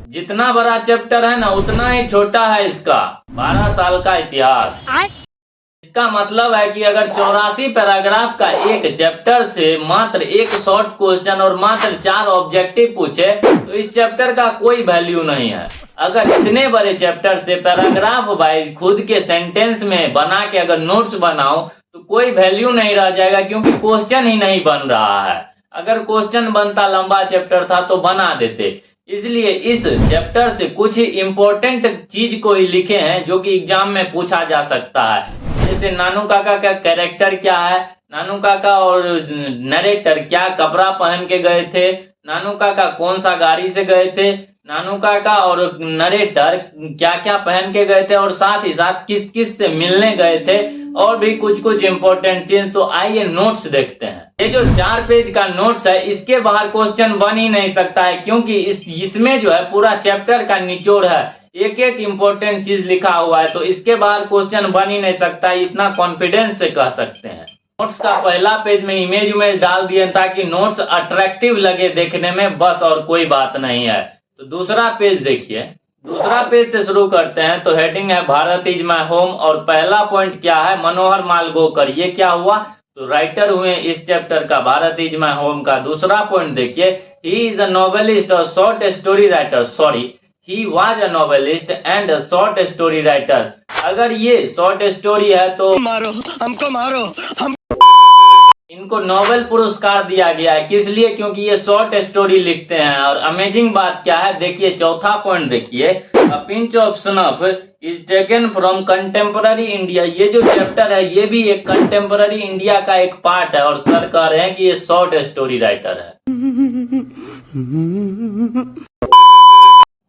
जितना बड़ा चैप्टर है ना उतना ही छोटा है इसका 12 साल का इतिहास। इसका मतलब है कि अगर 84 पैराग्राफ का एक चैप्टर से मात्र एक शॉर्ट क्वेश्चन और मात्र 4 ऑब्जेक्टिव पूछे तो इस चैप्टर का कोई वैल्यू नहीं है। अगर इतने बड़े चैप्टर से पैराग्राफ वाइज खुद के सेंटेंस में बना के अगर नोट्स बनाओ तो कोई वैल्यू नहीं रह जाएगा, क्योंकि क्वेश्चन ही नहीं बन रहा है। अगर क्वेश्चन बनता, लंबा चैप्टर था तो बना देते। इसलिए इस चैप्टर से कुछ ही इम्पोर्टेंट चीज को ही लिखे हैं जो कि एग्जाम में पूछा जा सकता है। जैसे नानू काका का कैरेक्टर क्या है, नानू काका और नरेटर क्या कपड़ा पहन के गए थे, नानू काका कौन सा गाड़ी से गए थे, नानू काका और नरेटर क्या क्या पहन के गए थे और साथ ही साथ किस किस से मिलने गए थे, और भी कुछ कुछ इम्पोर्टेंट चीज। तो आइए नोट्स देखते हैं। ये जो 4 पेज का नोट्स है इसके बाहर क्वेश्चन बन ही नहीं सकता है, क्योंकि इसमें जो है पूरा चैप्टर का निचोड़ है, एक एक इम्पोर्टेंट चीज लिखा हुआ है, तो इसके बाहर क्वेश्चन बन ही नहीं सकता है, इतना कॉन्फिडेंस से कह सकते हैं। नोट्स का पहला पेज में इमेज डाल दिए ताकि नोट्स अट्रैक्टिव लगे देखने में, बस और कोई बात नहीं है। तो दूसरा पेज देखिए, दूसरा पेज से शुरू करते हैं। तो हेडिंग है भारत इज माय होम, और पहला पॉइंट क्या है, मनोहर मालगोकर। ये क्या हुआ, तो राइटर हुए इस चैप्टर का, भारत इज माय होम का। दूसरा पॉइंट देखिए, ही इज अ नॉवेलिस्ट और short story writer, sorry he was a novelist and a short story writer. अगर ये शॉर्ट स्टोरी है तो मारो हमको, मारो हम इनको नोबेल पुरस्कार दिया गया है। किस लिए, क्योंकि ये शॉर्ट स्टोरी लिखते हैं। और अमेजिंग बात क्या है, देखिए चौथा पॉइंट देखिए, a pinch of snuff is taken from contemporary India. ये जो चैप्टर है ये भी एक कंटेम्पररी इंडिया का एक पार्ट है, और सर कह रहे हैं कि ये शॉर्ट स्टोरी राइटर है।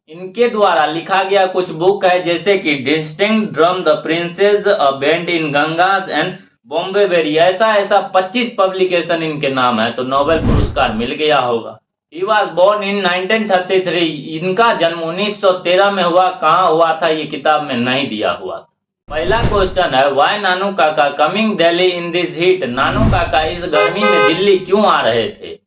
इनके द्वारा लिखा गया कुछ बुक है, जैसे कि distinct drum, the princes, a bend in Ganges and Bombay berry. ऐसा 25 पब्लिकेशन इनके नाम है, तो नोबेल पुरस्कार मिल गया होगा। He was born in 1933। इनका जन्म 1913 में हुआ। कहाँ हुआ था ये किताब में नहीं दिया हुआ। पहला क्वेश्चन है, why Nanu Kaka coming Delhi in this heat. Nanu काका इस गर्मी में दिल्ली क्यों आ रहे थे।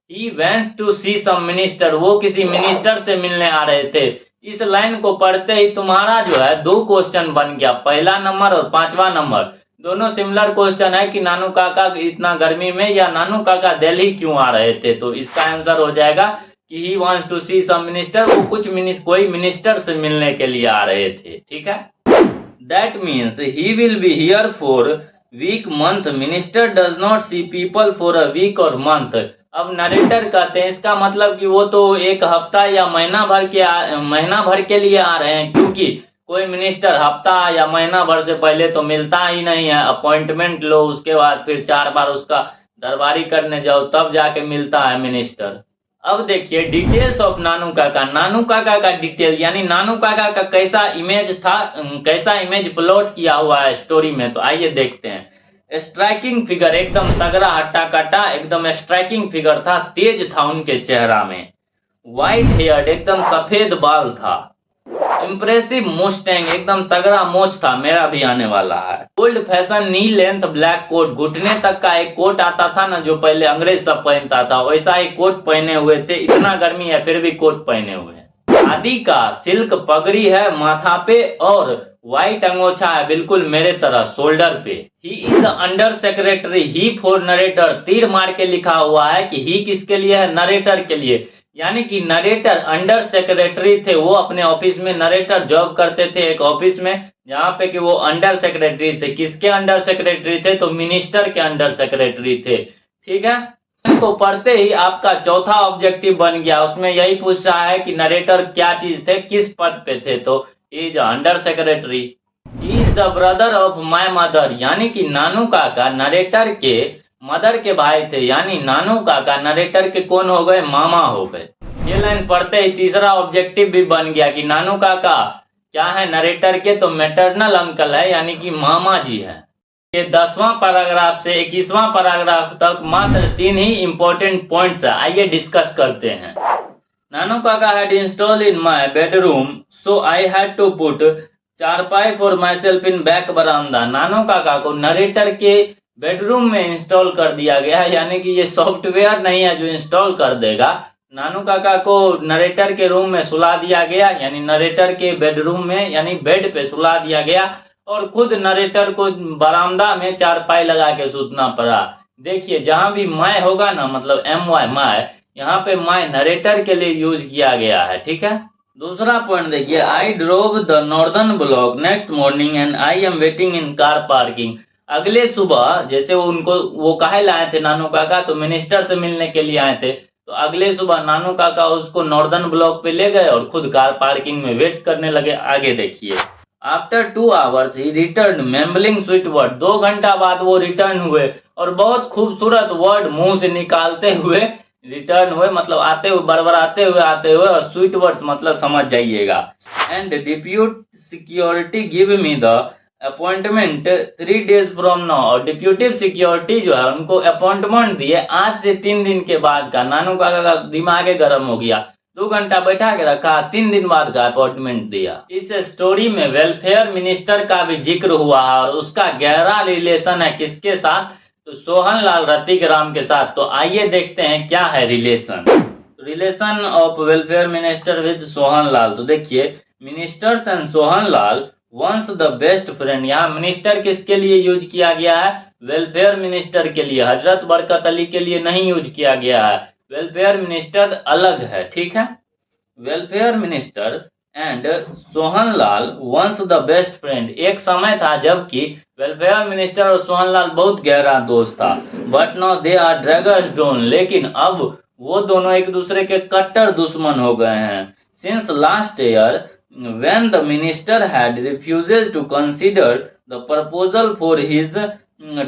He went to see some minister, वो किसी मिनिस्टर से मिलने आ रहे थे। इस लाइन को पढ़ते ही तुम्हारा जो है 2 क्वेश्चन बन गया, पहला नंबर और 5वां नंबर। दोनों सिमिलर क्वेश्चन है कि नानू काका इतना गर्मी में या नानू काका दिल्ली क्यों आ रहे थे। तो इसका आंसर हो जाएगा कि he wants to see some minister, वो कोई मिनिस्टर से मिलने के लिए आ रहे थे। ठीक है, that means he will be here for week month. Minister does not see people for a week or month. अब नरेटर कहते हैं इसका मतलब कि वो तो एक हफ्ता या महीना भर के लिए आ रहे हैं, क्योंकि कोई मिनिस्टर हफ्ता या महीना भर से पहले तो मिलता ही नहीं है। अपॉइंटमेंट लो, उसके बाद फिर 4 बार उसका दरबारी करने जाओ, तब जाके मिलता है मिनिस्टर। अब देखिए डिटेल्स ऑफ नानू काका। नानू काका का डिटेल यानी नानू काका का कैसा इमेज था, कैसा इमेज प्लॉट किया हुआ है स्टोरी में, तो आइए देखते हैं। स्ट्राइकिंग फिगर, एकदम तगड़ा हट्टा कट्टा, एकदम स्ट्राइकिंग फिगर था, तेज था उनके चेहरा में। व्हाइट हेयर्ड, एकदम सफेद बाल था। इम्प्रेसिव मुस्टैंग, एकदम तगड़ा मोच था, मेरा भी आने वाला है। Old fashion knee length black coat, घुटने तक का एक कोट आता था ना जो पहले अंग्रेज सब पहनता था, वैसा ही कोट पहने हुए थे। इतना गर्मी है फिर भी कोट पहने हुए हैं। आदि का सिल्क पगड़ी है माथा पे और व्हाइट अंगोछा है बिल्कुल मेरे तरह शोल्डर पे। He is under secretary, he for narrator, तीर मार के लिखा हुआ है कि ही किसके लिए है, नरेटर के लिए। यानी कि नरेटर अंडर सेक्रेटरी थे, वो अपने ऑफिस में, नरेटर जॉब करते थे एक ऑफिस में जहाँ पे कि वो अंडर सेक्रेटरी थे। किसके अंडर सेक्रेटरी थे, तो मिनिस्टर के अंडर सेक्रेटरी थे। ठीक है, तो पढ़ते ही आपका चौथा ऑब्जेक्टिव बन गया। उसमें यही पूछ रहा है कि नरेटर क्या चीज थे, किस पद पे थे, तो is under secretary. Is the brother of my mother, यानी कि नानू काका नरेटर के मदर के भाई थे, यानी नानू काका नरेटर के कौन हो गए, मामा हो गए। ये लाइन पढ़ते ही तीसरा ऑब्जेक्टिव भी बन गया कि नानू काका क्या है नरेटर के, तो मैटरनल अंकल है, यानी कि मामा जी है। ये 10वां पैराग्राफ से 21वां पैराग्राफ तक मात्र 3 ही इंपॉर्टेंट पॉइंट्स है। आइए डिस्कस करते हैं। Nanu Kaka had install in my bedroom so I had to put charpai for myself in back बरामदा। नानू काका को नरेटर के बेडरूम में इंस्टॉल कर दिया गया है, यानी कि ये सॉफ्टवेयर नहीं है जो इंस्टॉल कर देगा। नानू काका को नरेटर के रूम में सुला दिया गया, यानी नरेटर के बेडरूम में यानी बेड पे सुला दिया गया, और खुद नरेटर को बरामदा में चारपाई लगा के सूतना पड़ा। देखिए जहां भी माय होगा ना, मतलब MY माय, यहाँ पे माय नरेटर के लिए यूज किया गया है, ठीक है। दूसरा पॉइंट देखिए, I drove the northern block next morning and I am waiting in car parking. अगले सुबह, जैसे वो काहे लाए थे नानू काका, तो मिनिस्टर से मिलने के लिए आए थे, तो अगले सुबह नानू काका उसको नॉर्दर्न ब्लॉक पे ले गए और खुद कार पार्किंग में वेट करने लगे। आगे देखिए, आफ्टर 2 आवर्स ही रिटर्न मेम्बलिंग स्वीट वर्ड। 2 घंटा बाद वो रिटर्न हुए और बहुत खूबसूरत वर्ड मुंह से निकालते हुए रिटर्न हुए, मतलब आते हुए, बड़बड़ाते हुए आते हुए, और स्वीट वर्ड्स मतलब समझ जाइएगा। And depute security give me the appointment 3 days from now. और डिप्यूटिव सिक्योरिटी जो है उनको अपॉइंटमेंट दिए आज से 3 दिन के बाद का। नानू काका का दिमाग गर्म हो गया, 2 घंटा बैठा के रखा, 3 दिन बाद का अपॉइंटमेंट दिया। इस स्टोरी में वेलफेयर मिनिस्टर का भी जिक्र हुआ है और उसका गहरा रिलेशन है किसके साथ, तो सोहन लाल रतिक राम के साथ। तो आइए देखते हैं क्या है relation of welfare minister with Sohan Lal. तो देखिए, ministers and Sohan Lal once the best friend. यहाँ मिनिस्टर किसके लिए यूज किया गया है, वेलफेयर मिनिस्टर के लिए, हजरत बरकत अली के लिए नहीं यूज किया गया है। वेलफेयर मिनिस्टर अलग है, ठीक है। Welfare minister and Sohan Lal once the best friend. एक समय था जबकि वेलफेयर मिनिस्टर और सोहन लाल बहुत गहरा दोस्त था, but now they are daggers drawn. लेकिन अब वो दोनों एक दूसरे के कट्टर दुश्मन हो गए हैं। Since last year when the minister had refused to consider the proposal for his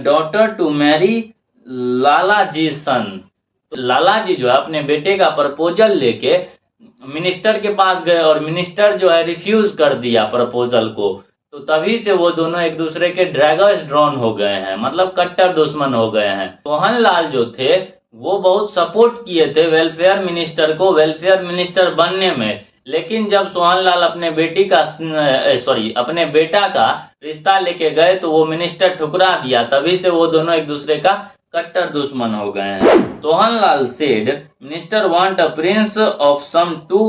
daughter to marry लालाजी's son। Lalaji जो है अपने बेटे का प्रपोजल लेके मिनिस्टर के पास गए और मिनिस्टर जो है रिफ्यूज कर दिया प्रपोजल को, तो तभी से वो दोनों एक दूसरे के ड्रैगर्स ड्रॉन हो गए हैं, मतलब कट्टर दुश्मन हो गए हैं। सोहन लाल जो थे वो बहुत सपोर्ट किए थे वेलफेयर मिनिस्टर को वेलफेयर मिनिस्टर बनने में, लेकिन जब सोहन लाल अपने अपने बेटा का रिश्ता लेके गए तो वो मिनिस्टर ठुकरा दिया, तभी से वो दोनों एक दूसरे का कट्टर दुश्मन हो गए हैं। Sohan Lal said minister want a prince of some 2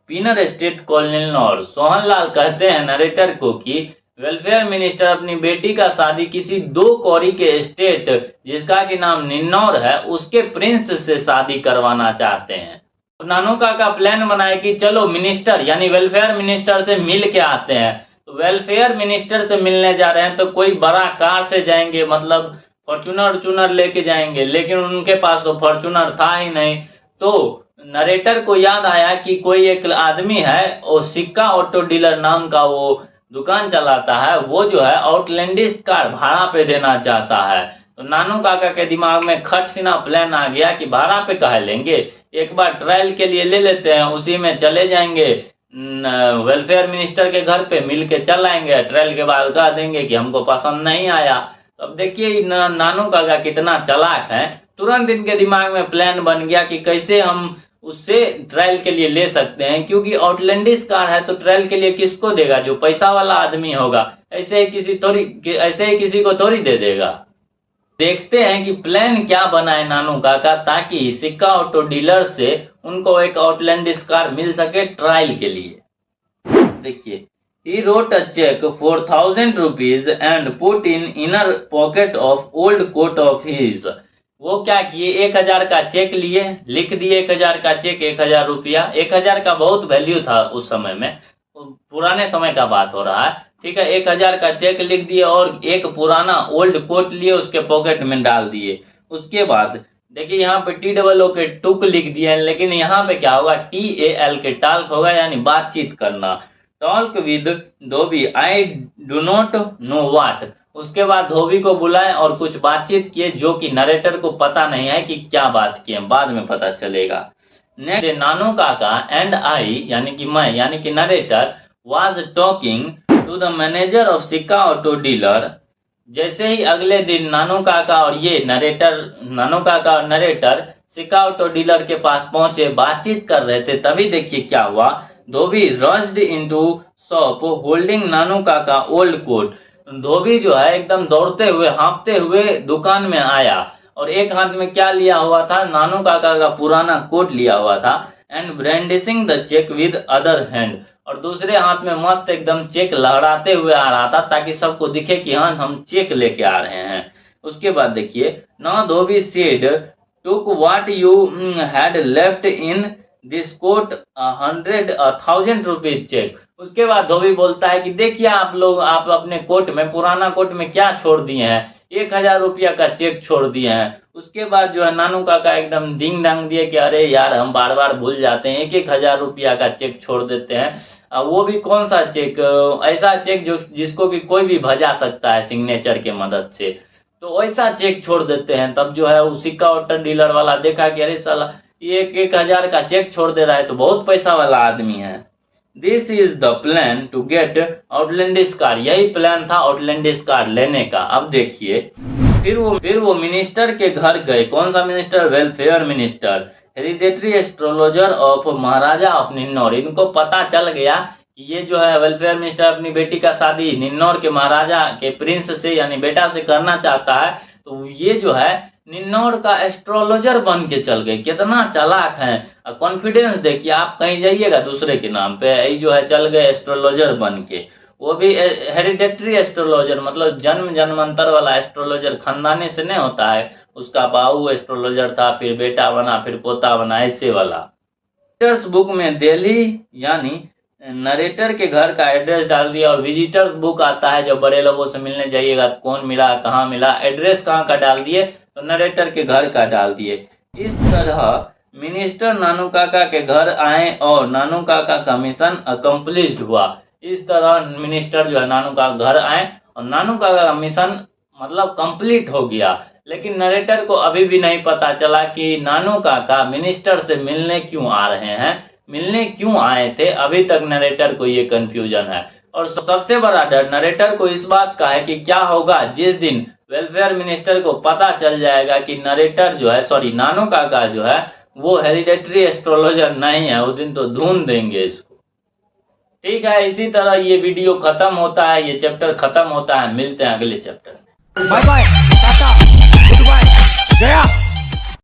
पीनर स्टेट कॉलोनिल। सोहन लाल कहते हैं नरेटर को कि वेलफेयर मिनिस्टर अपनी बेटी का शादी किसी 2 कौड़ी के स्टेट जिसका कि नाम निन्नौर है उसके प्रिंस से शादी करवाना चाहते हैं। नानू का प्लान बनाए कि चलो मिनिस्टर यानी वेलफेयर मिनिस्टर से मिल के आते हैं। तो वेलफेयर मिनिस्टर से मिलने जा रहे हैं तो कोई बड़ा कार से जाएंगे, मतलब फॉर्चूनर लेके जाएंगे, लेकिन उनके पास तो फॉर्चूनर था ही नहीं। तो नरेटर को याद आया कि कोई एक आदमी है और सिक्का ऑटो डीलर नाम का वो दुकान चलाता है, वो जो है आउटलैंडिश कार भाड़ा पे देना चाहता है। तो नानू काका के दिमाग में खट सीना प्लान आ गया कि भाड़ा पे कहे लेंगे, एक बार ट्रायल के लिए ले लेते हैं, उसी में चले जाएंगे वेलफेयर मिनिस्टर के घर पे, मिल के चल आएंगे, ट्रायल के बाद कह देंगे कि हमको पसंद नहीं आया। तो अब देखिए नानू काका कितना चालाक है, तुरंत इनके दिमाग में प्लान बन गया कि कैसे हम उससे ट्रायल के लिए ले सकते हैं, क्योंकि आउटलैंडिश कार है तो ट्रायल के लिए किसको देगा, जो पैसा वाला आदमी होगा, ऐसे ही किसी को थोड़ी दे देगा। देखते हैं कि प्लान क्या बना है नानू काका, ताकि सिक्का ऑटो डीलर से उनको एक आउटलैंडिश कार मिल सके ट्रायल के लिए। देखिए, he wrote a check for 1000 rupees and put in inner pocket of old coat of his। वो क्या किए, 1000 का चेक लिए, लिख दिए 1000 का चेक, 1000 रुपया। 1000 का बहुत वैल्यू था उस समय में, पुराने समय का बात हो रहा है, ठीक है। 1000 का चेक लिख दिए और एक पुराना ओल्ड कोट लिए उसके पॉकेट में डाल दिए। उसके बाद देखिए यहाँ पे TOO के टुक लिख दिए, लेकिन यहाँ पे क्या होगा, TAL के टाल्क होगा, यानी बातचीत करना। Talk with Dhobi I do not know what. उसके बाद धोबी को बुलाए और कुछ बातचीत किए जो कि नरेटर को पता नहीं है कि क्या बात किए, बाद में पता चलेगा। नेक्स्ट, नानू काका एंड आई यानी कि मैं यानी कि narrator was talking to the manager of Sikka auto dealer. जैसे ही अगले दिन नानू काका और नरेटर सिक्का ऑटो डीलर के पास पहुंचे, बातचीत कर रहे थे, तभी देखिए क्या हुआ, धोबी रश्ड इनटू शॉप होल्डिंग नानू काका ओल्ड कोट। धोबी जो है एकदम दौड़ते हुए हाँफते हुए दुकान में आया और एक हाथ में क्या लिया हुआ था, नानू काका का पुराना कोट लिया हुआ था। And brandishing the cheque with other hand, और दूसरे हाथ में मस्त एकदम चेक लहराते हुए आ रहा था ताकि सबको दिखे कि हाँ हम चेक लेके आ रहे हैं। उसके बाद देखिए, now dhobi said took what you had left in this coat 100,000 rupees cheque. उसके बाद धोबी बोलता है कि देखिए आप अपने कोट में, पुराना कोट में क्या छोड़ दिए हैं, 1,000 रुपया का चेक छोड़ दिए हैं। उसके बाद जो है नानू काका एकदम डिंग डांग दिए कि अरे यार हम बार बार भूल जाते हैं, 1,000 रुपया का चेक छोड़ देते हैं, वो भी कौन सा चेक, ऐसा चेक जिसको कि कोई भी भजा सकता है सिग्नेचर के मदद से, तो ऐसा चेक छोड़ देते हैं। तब जो है वो सिक्का ऑटो डीलर वाला देखा कि अरे साला ये 1,000 का चेक छोड़ दे रहा है, तो बहुत पैसा वाला आदमी है। This is the plan to get outlandish car, यही प्लान था आउटलैंडिश कार लेने का। अब देखिए, फिर वो मिनिस्टर के घर गए। कौन सा minister? Welfare minister, hereditary astrologer of Maharaja of Ninnaur. इनको पता चल गया कि ये जो है वेलफेयर मिनिस्टर अपनी बेटी का शादी निन्नौर के महाराजा के प्रिंस से यानी बेटा से करना चाहता है, तो ये जो है निन्नौर का एस्ट्रोलॉजर बन के चल गए। कितना चालाक है, कॉन्फिडेंस देखिए, आप कहीं जाइएगा दूसरे के नाम पे, ये जो है चल गए एस्ट्रोलॉजर बन के, वो भी हेरिडेटरी एस्ट्रोलॉजर, मतलब जन्म जन्मांतर वाला एस्ट्रोलॉजर, खानदानी से नहीं होता है, उसका बाबू एस्ट्रोलॉजर था, फिर बेटा बना, फिर पोता बना, ऐसे वाला। विजिटर्स बुक में दिल्ली यानी नरेटर के घर का एड्रेस डाल दिया, और विजिटर्स बुक आता है जब बड़े लोगों से मिलने जाइएगा तो कौन मिला, कहाँ मिला, एड्रेस कहाँ का डाल दिए, तो नरेटर के घर का डाल दिए। इस तरह मिनिस्टर नानू काका के घर आए और नानू काका का मिशन अकम्प्लिश्ड हुआ। इस तरह मिनिस्टर जो है नानू का घर आए और नानू काका का मिशन मतलब कंप्लीट हो गया। लेकिन नरेटर को अभी भी नहीं पता चला कि नानू काका मिनिस्टर से मिलने क्यों आ रहे हैं, मिलने क्यों आए थे, अभी तक नरेटर को ये कंफ्यूजन है। और सबसे बड़ा डर नरेटर को इस बात का है कि क्या होगा जिस दिन वेलफेयर मिनिस्टर को पता चल जाएगा कि नरेटर जो है, सॉरी नानू काका जो है वो हेरिडेटरी एस्ट्रोलॉजर नहीं है, उस दिन तो ढूंढ देंगे इसको। ठीक है, इसी तरह ये वीडियो खत्म होता है, ये चैप्टर खत्म होता है। मिलते हैं अगले चैप्टर में। बाय बाय, टाटा, गुड बाय, गया।